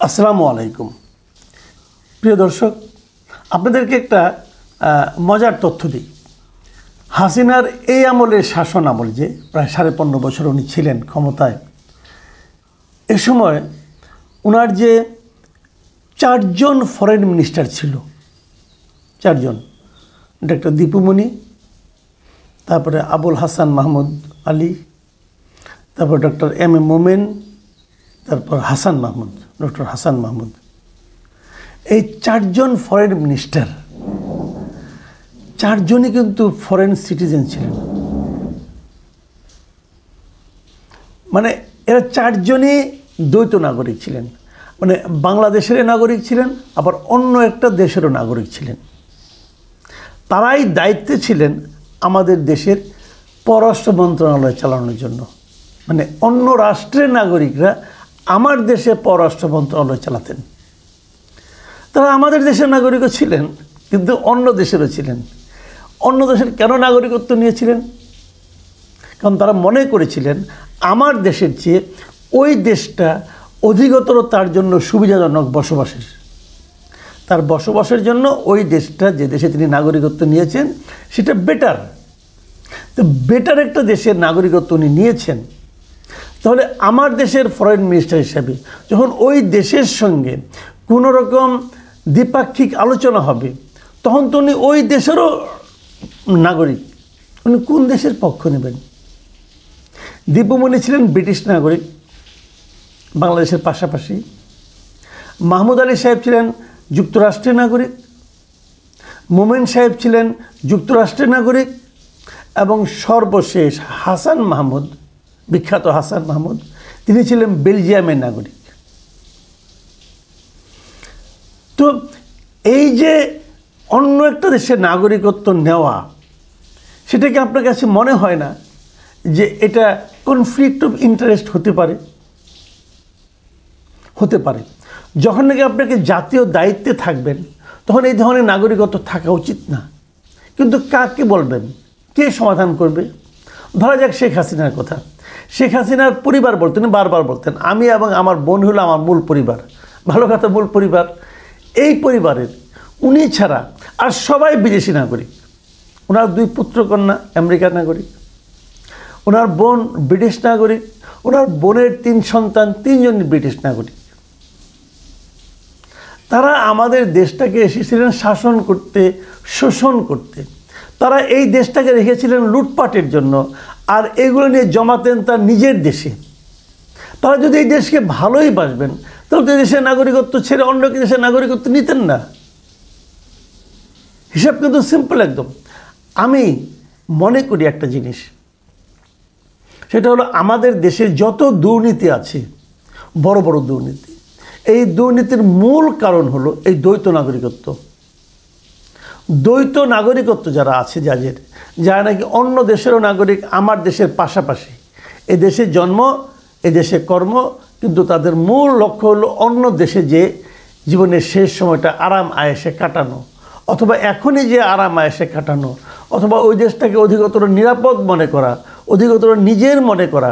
আসসালামু আলাইকুম প্রিয় দর্শক, আপনাদেরকে একটা মজার তথ্য দিই। হাসিনার এই আমলের শাসন আমল, যে প্রায় 15.5 বছর উনি ছিলেন ক্ষমতায়, এ সময় ওনার যে 4 জন ফরেন মিনিস্টার ছিল, 4 জন, ডক্টর দীপুমণি, তারপরে আবুল হাসান মাহমুদ আলী, তারপর ডক্টর এম এ মোমেন, তারপর হাসান মাহমুদ, ডক্টর হাসান মাহমুদ, এই 4 জন ফরেন মিনিস্টার 4 জনই কিন্তু ফরেন সিটিজেন ছিলেন। মানে এরা 4 জনই দ্বৈত নাগরিক ছিলেন, মানে বাংলাদেশের নাগরিক ছিলেন, আবার অন্য একটা দেশেরও নাগরিক ছিলেন। তারাই দায়িত্বে ছিলেন আমাদের দেশের পররাষ্ট্র মন্ত্রণালয় চালানোর জন্য। মানে অন্য রাষ্ট্রের নাগরিকরা আমার দেশে পররাষ্ট্র মন্ত্রণালয় চালাতেন। তারা আমাদের দেশের নাগরিকও ছিলেন, কিন্তু অন্য দেশেরও ছিলেন। অন্য দেশের কেন নাগরিকত্ব নিয়েছিলেন? কারণ তারা মনে করেছিলেন আমার দেশের চেয়ে ওই দেশটা অধিকতর তার জন্য সুবিধাজনক বসবাসের। তার বসবাসের জন্য ওই দেশটা, যে দেশে তিনি নাগরিকত্ব নিয়েছেন, সেটা বেটার। তো বেটার একটা দেশের নাগরিকত্ব উনি নিয়েছেন, তাহলে আমার দেশের ফরেন মিনিস্টার হিসাবে যখন ওই দেশের সঙ্গে কোনো রকম দ্বিপাক্ষিক আলোচনা হবে, তখন তো উনি ওই দেশেরও নাগরিক। উনি কোন দেশের পক্ষ নেবেন? দীপুমণি ছিলেন ব্রিটিশ নাগরিক বাংলাদেশের পাশাপাশি। মাহমুদ আলী সাহেব ছিলেন যুক্তরাষ্ট্রের নাগরিক। মোমেন সাহেব ছিলেন যুক্তরাষ্ট্রের নাগরিক। এবং সর্বশেষ হাসান মাহমুদ, বিখ্যাত হাসান মাহমুদ, তিনি ছিলেন বেলজিয়ামের নাগরিক। তো এই যে অন্য একটা দেশের নাগরিকত্ব নেওয়া, সেটা কি আপনার কাছে মনে হয় না যে এটা কনফ্লিক্ট অফ ইন্টারেস্ট হতে পারে? হতে পারে। যখন নাকি আপনাকে জাতীয় দায়িত্বে থাকবেন, তখন এই ধরনের নাগরিকত্ব থাকা উচিত না। কিন্তু কাকে বলবেন? কে সমাধান করবে? ধরা যাক শেখ হাসিনার কথা। শেখ হাসিনার পরিবার বলতেন, বারবার বলতেন, আমি এবং আমার বোন হলো আমার মূল পরিবার। ভালো কথা, মূল পরিবার। এই পরিবারের উনি ছাড়া আর সবাই বিদেশি নাগরিক। ওনার 2 পুত্রকন্যা আমেরিকার নাগরিক, ওনার বোন ব্রিটিশ নাগরিক, ওনার বোনের 3 সন্তান, 3 জনই ব্রিটিশ নাগরিক। তারা আমাদের দেশটাকে এসেছিলেন শাসন করতে, শোষণ করতে। তারা এই দেশটাকে রেখেছিলেন লুটপাটের জন্য, আর এগুলো নিয়ে জমাতেন তার নিজের দেশে। তারা যদি এই দেশকে ভালোই বাসবেন, তাহলে তো দেশের নাগরিকত্ব ছেড়ে অন্য দেশের নাগরিকত্ব নিতেন না। হিসাব কিন্তু সিম্পল একদম। আমি মনে করি একটা জিনিস, সেটা হলো আমাদের দেশে যত দুর্নীতি আছে, বড় বড় দুর্নীতি, এই দুর্নীতির মূল কারণ হলো এই দ্বৈত নাগরিকত্ব। দ্বৈত নাগরিকত্ব যারা আছে, যারা নাকি অন্য দেশেরও নাগরিক, আমার দেশের পাশাপাশি, এ দেশে জন্ম, এ দেশে কর্ম, কিন্তু তাদের মূল লক্ষ্য হলো অন্য দেশে যে জীবনের শেষ সময়টা আরাম আয়েশে কাটানো, অথবা এখনই যে আরাম আয়েশে কাটানো, অথবা ওই দেশটাকে অধিকতর নিরাপদ মনে করা, অধিকতর নিজের মনে করা,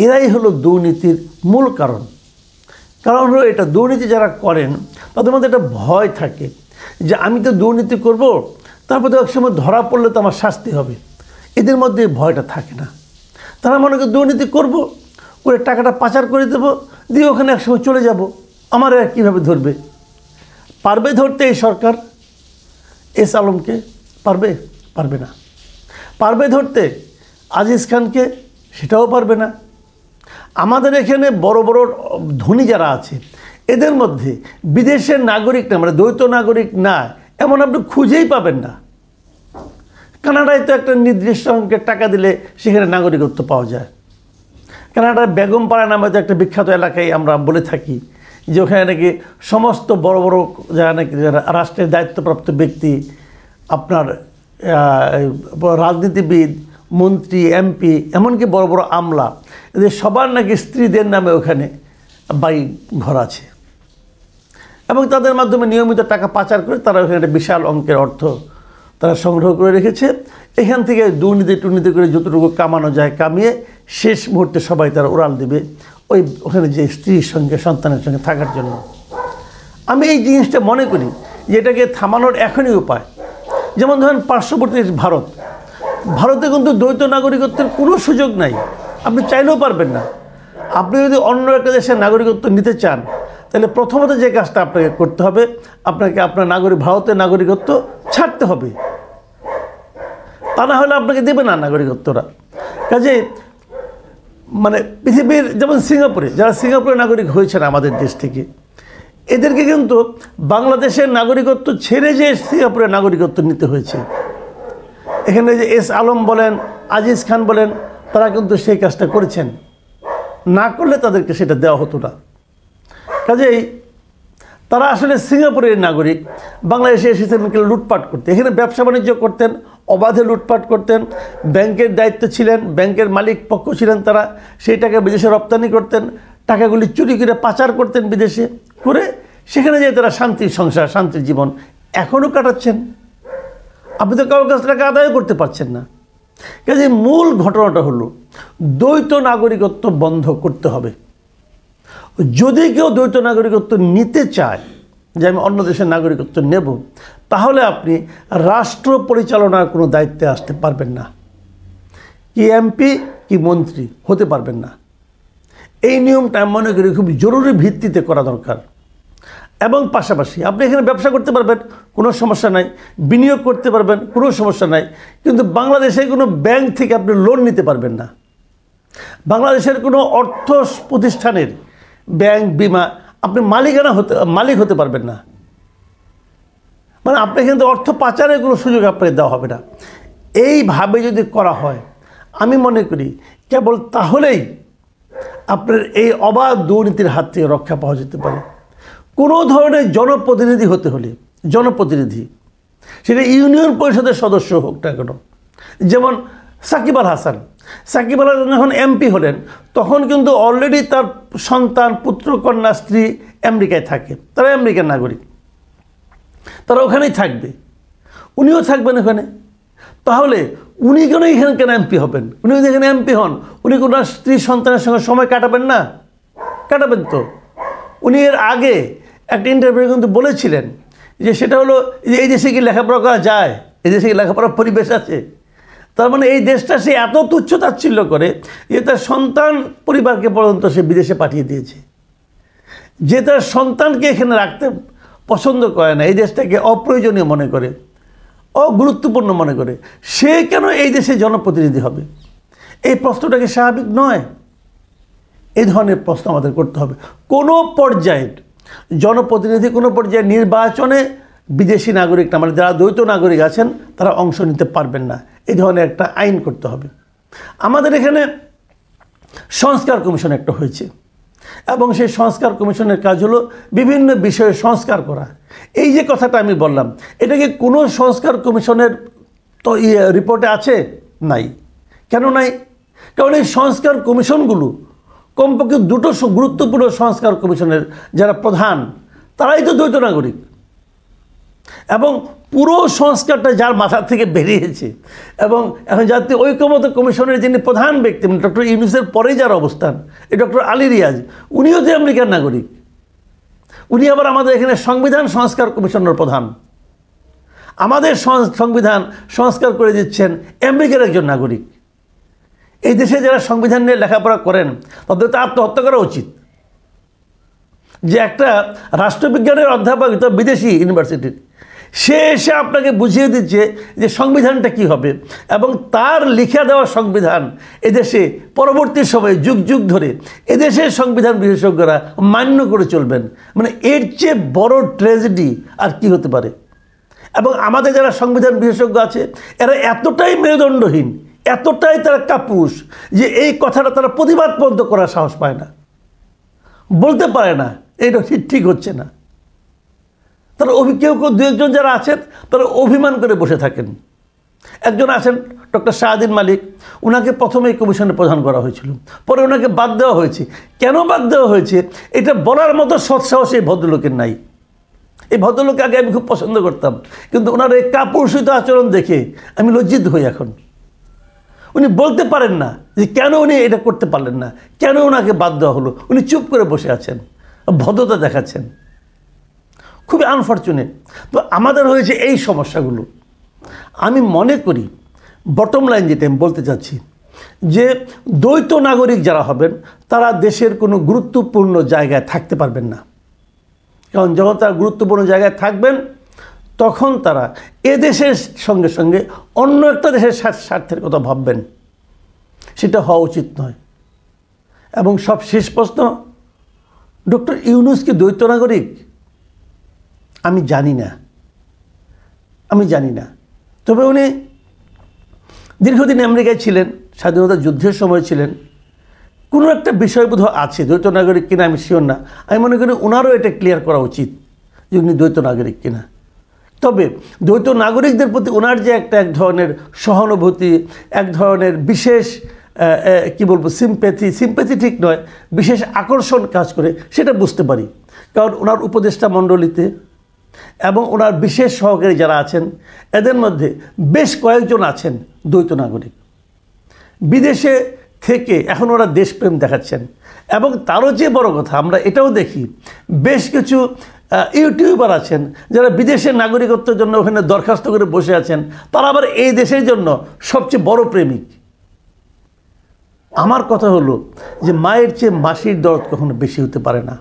এরাই হলো দুর্নীতির মূল কারণ। কারণ হলো এটা, দুর্নীতি যারা করেন তাদের মধ্যে একটা ভয় থাকে যে আমি তো দুর্নীতি করব, তারপর তো একসময় ধরা পড়লে তো আমার শাস্তি হবে। এদের মধ্যে ভয়টা থাকে না। তারা মনে করে দুর্নীতি করব, করে টাকাটা পাচার করে দেবো, দিয়ে ওখানে একসময় চলে যাব, আমার আর কীভাবে ধরবে? পারবে ধরতে এই সরকার এস আলমকে? পারবে না। পারবে ধরতে আজিজ খানকে? সেটাও পারবে না। আমাদের এখানে বড় বড় ধনী যারা আছে, এদের মধ্যে বিদেশের নাগরিক না, মানে দ্বৈত নাগরিক না, এমন আপনি খুঁজেই পাবেন না। কানাডায় তো একটা নির্দিষ্ট অঙ্কের টাকা দিলে সেখানে নাগরিকত্ব পাওয়া যায়। কানাডার বেগমপাড়া নামে তো একটা বিখ্যাত এলাকায় আমরা বলে থাকি যে ওখানে নাকি সমস্ত বড় বড় যারা নাকি রাষ্ট্রের দায়িত্বপ্রাপ্ত ব্যক্তি, আপনার রাজনীতিবিদ, মন্ত্রী, এমপি, এমনকি বড় বড় আমলা, এদের সবার নাকি স্ত্রীদের নামে ওখানে বাড়ি ঘর আছে, এবং তাদের মাধ্যমে নিয়মিত টাকা পাচার করে তারা ওখানে একটা বিশাল অঙ্কের অর্থ তারা সংগ্রহ করে রেখেছে। এখান থেকে দুর্নীতি করে যতটুকু কামানো যায় কামিয়ে শেষ মুহূর্তে সবাই তারা উড়াল দেবে ওখানে যে স্ত্রীর সঙ্গে, সন্তানের সঙ্গে থাকার জন্য। আমি এই জিনিসটা মনে করি যে এটাকে থামানোর এখনই উপায়। যেমন ধরেন পার্শ্ববর্তী ভারত, ভারতে কিন্তু দ্বৈত নাগরিকত্বের কোনো সুযোগ নাই, আপনি চাইলেও পারবেন না। আপনি যদি অন্য একটা দেশের নাগরিকত্ব নিতে চান, তাহলে প্রথমত যে কাজটা আপনাকে করতে হবে, আপনাকে আপনার ভারতের নাগরিকত্ব ছাড়তে হবে, তা না হলে আপনাকে দেবে না নাগরিকত্বরা। কাজে মানে পৃথিবীর যেমন সিঙ্গাপুরে, যারা সিঙ্গাপুরের নাগরিক হয়েছেন আমাদের দেশ থেকে, এদেরকে কিন্তু বাংলাদেশের নাগরিকত্ব ছেড়ে যে সিঙ্গাপুরের নাগরিকত্ব নিতে হয়েছে। এখানে যে এস আলম বলেন, আজিজ খান বলেন, তারা কিন্তু সেই কাজটা করেছেন, না করলে তাদেরকে সেটা দেওয়া হতো না। কাজেই তারা আসলে সিঙ্গাপুরের নাগরিক, বাংলাদেশে এসেছেন লুটপাট করতে, এখানে ব্যবসা বাণিজ্য করতেন, অবাধে লুটপাট করতেন, ব্যাংকের দায়িত্ব ছিলেন, ব্যাংকের মালিক পক্ষ ছিলেন তারা, সেই টাকা বিদেশে রপ্তানি করতেন, টাকাগুলি চুরি করে পাচার করতেন বিদেশে করে, সেখানে যেয়ে তারা শান্তির সংসার, শান্তির জীবন এখনও কাটাচ্ছেন। আপনি তো কারোর কাছ টাকা আদায় করতে পারছেন না। কাজে মূল ঘটনাটা হলো দ্বৈত নাগরিকত্ব বন্ধ করতে হবে। যদি কেউ দ্বৈত নাগরিকত্ব নিতে চায়, যে আমি অন্য দেশের নাগরিকত্ব নেব, তাহলে আপনি রাষ্ট্র পরিচালনার কোনো দায়িত্বে আসতে পারবেন না, কি এমপি কি মন্ত্রী হতে পারবেন না। এই নিয়মটা আমি মনে করি খুব জরুরি ভিত্তিতে করা দরকার। এবং পাশাপাশি আপনি এখানে ব্যবসা করতে পারবেন, কোনো সমস্যা নাই, বিনিয়োগ করতে পারবেন, কোনো সমস্যা নাই, কিন্তু বাংলাদেশে কোনো ব্যাংক থেকে আপনি লোন নিতে পারবেন না। বাংলাদেশের কোনো অর্থ প্রতিষ্ঠানের ব্যাংক, বিমা আপনি মালিক হতে পারবেন না। মানে আপনি কিন্তু অর্থ পাচারের কোনো সুযোগ আপনাকে দেওয়া হবে না। এইভাবে যদি করা হয়, আমি মনে করি কেবল তাহলেই আপনার এই অবাধ দুর্নীতির হাত থেকে রক্ষা পাওয়া যেতে পারে। কোনো ধরনের জনপ্রতিনিধি হতে হলে, জনপ্রতিনিধি সেটা ইউনিয়ন পরিষদের সদস্য হোক না কেন, যেমন সাকিব আল হাসান যখন এমপি হলেন, তখন কিন্তু অলরেডি তার সন্তান, পুত্র, কন্যা, স্ত্রী আমেরিকায় থাকে, তারা আমেরিকার নাগরিক, তারা ওখানেই থাকবে, উনিও থাকবেন ওখানে। তাহলে উনি কেন এখানে কেন এমপি হবেন? উনি যদি এখানে এমপি হন, উনি কোনো স্ত্রী সন্তানের সঙ্গে সময় কাটাবেন না? কাটাবেন তো। উনি এর আগে একটা ইন্টারভিউ কিন্তু বলেছিলেন যে সেটা হলো যে এই দেশে কি লেখাপড়া করা যায়, এই দেশে কি লেখাপড়ার পরিবেশ আছে। তার মানে এই দেশটা সে এত তুচ্ছ-তাচ্ছিল্য করে যে তার সন্তান পরিবারকে পর্যন্ত সে বিদেশে পাঠিয়ে দিয়েছে, যে তার সন্তানকে এখানে রাখতে পছন্দ করে না, এই দেশটাকে অপ্রয়োজনীয় মনে করে, অগুরুত্বপূর্ণ মনে করে, সে কেন এই দেশে জনপ্রতিনিধি হবে? এই প্রশ্নটা কি স্বাভাবিক নয়? এই ধরনের প্রশ্ন আমাদের করতে হবে। কোনো পর্যায়ে জনপ্রতিনিধি, কোনো পর্যায়ে নির্বাচনে বিদেশি নাগরিক না, মানে যারা দ্বৈত নাগরিক আছেন তারা অংশ নিতে পারবেন না, এই ধরনের একটা আইন করতে হবে। আমাদের এখানে সংস্কার কমিশন একটা হয়েছে, এবং সেই সংস্কার কমিশনের কাজ হলো বিভিন্ন বিষয়ে সংস্কার করা। এই যে কথাটা আমি বললাম, এটা কি কোনো সংস্কার কমিশনের তো রিপোর্টে আছে? নাই। কেন নাই? কারণ এই সংস্কার কমিশনগুলো কমপক্ষে দুটো গুরুত্বপূর্ণ সংস্কার কমিশনের যারা প্রধান, তারাই তো দ্বৈত নাগরিক। এবং পুরো সংস্কারটা যার মাথা থেকে বেরিয়েছে, এবং এখন জাতীয় ঐক্যমত্য কমিশনের যিনি প্রধান ব্যক্তি, ডক্টর ইউনূসের পরেই যার অবস্থান, এই ডক্টর আলী রিয়াজ, উনিও তো আমেরিকার নাগরিক। উনি আবার আমাদের এখানে সংবিধান সংস্কার কমিশনের প্রধান। আমাদের সংবিধান সংস্কার করে দিচ্ছেন আমেরিকার একজন নাগরিক। এই দেশে যারা সংবিধান নিয়ে লেখাপড়া করেন তাদের তো আত্মহত্যা করা উচিত। যে একটা রাষ্ট্রবিজ্ঞানের অধ্যাপক, বিদেশি ইউনিভার্সিটির, সে এসে আপনাকে বুঝিয়ে দিচ্ছে যে সংবিধানটা কি হবে, এবং তার লিখে দেওয়া সংবিধান এদেশে পরবর্তী সময়ে যুগ যুগ ধরে এদেশের সংবিধান বিশেষজ্ঞরা মান্য করে চলবেন। মানে এর চেয়ে বড় ট্র্যাজেডি আর কি হতে পারে? এবং আমাদের যারা সংবিধান বিশেষজ্ঞ আছে, এরা এতটাই মেরুদণ্ডহীন, এতটাই তারা কাপুরুষ যে এই কথাটা তারা প্রতিবাদ পর্যন্ত করার সাহস পায় না, বলতে পারে না এইটা ঠিক হচ্ছে না। তারা কেউ দু একজন যারা আছেন তারা অভিমান করে বসে থাকেন। একজন আছেন ডক্টর শাহদিন মালিক, ওনাকে প্রথমে এই কমিশনের প্রধান করা হয়েছিল, পরে ওনাকে বাদ দেওয়া হয়েছে। কেন বাদ দেওয়া হয়েছে এটা বলার মতো সৎসাহস এই ভদ্রলোকের নাই। এই ভদ্রলোককে আগে আমি খুব পছন্দ করতাম, কিন্তু ওনার এই কাপুরুষিত আচরণ দেখে আমি লজ্জিত হই এখন। উনি বলতে পারেন না যে কেন উনি এটা করতে পারলেন না, কেন ওনাকে বাদ দেওয়া হলো। উনি চুপ করে বসে আছেন, ভদ্রতা দেখাচ্ছেন। খুবই আনফর্চুনেট। তো আমাদের হয়েছে এই সমস্যাগুলো। আমি মনে করি বটম লাইন যেটা আমি বলতে চাচ্ছি যে দ্বৈত নাগরিক যারা হবেন তারা দেশের কোনো গুরুত্বপূর্ণ জায়গায় থাকতে পারবেন না। কারণ যখন তারা গুরুত্বপূর্ণ জায়গায় থাকবেন তখন তারা এ দেশের সঙ্গে সঙ্গে অন্য একটা দেশের স্বার্থের কথা ভাববেন, সেটা হওয়া উচিত নয়। এবং সব শেষ প্রশ্ন, ডক্টর ইউনূস কি দ্বৈত নাগরিক? আমি জানি না। তবে উনি দীর্ঘদিন আমেরিকায় ছিলেন, স্বাধীনতা যুদ্ধের সময় ছিলেন। কোনো একটা বিষয়বোধ আছে, দ্বৈত নাগরিক কিনা আমি শিওর না। আমি মনে করি ওনারও এটা ক্লিয়ার করা উচিত যে উনি দ্বৈত নাগরিক কিনা। তবে দ্বৈত নাগরিকদের প্রতি ওনার যে এক ধরনের সহানুভূতি, এক ধরনের বিশেষ কি বলবো সিম্প্যাথি ঠিক নয়, বিশেষ আকর্ষণ কাজ করে, সেটা বুঝতে পারি। কারণ ওনার উপদেষ্টা মণ্ডলীতে এবং ওনার বিশেষ সহকারী যারা আছেন এদের মধ্যে বেশ কয়েকজন আছেন দ্বৈত নাগরিক। বিদেশে থেকে এখন ওরা দেশপ্রেম দেখাচ্ছেন। এবং তারও যে বড় কথা, আমরা এটাও দেখি বেশ কিছু ইউটিউবার আছেন যারা বিদেশের নাগরিকত্বের জন্য ওখানে দরখাস্ত করে বসে আছেন, তারা আবার এই দেশের জন্য সবচেয়ে বড় প্রেমিক। আমার কথা হলো যে মায়ের চেয়ে মাসির দরদ কখনো বেশি হতে পারে না।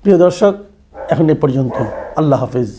প্রিয় দর্শক, এখন এ পর্যন্ত। আল্লাহ হাফেজ।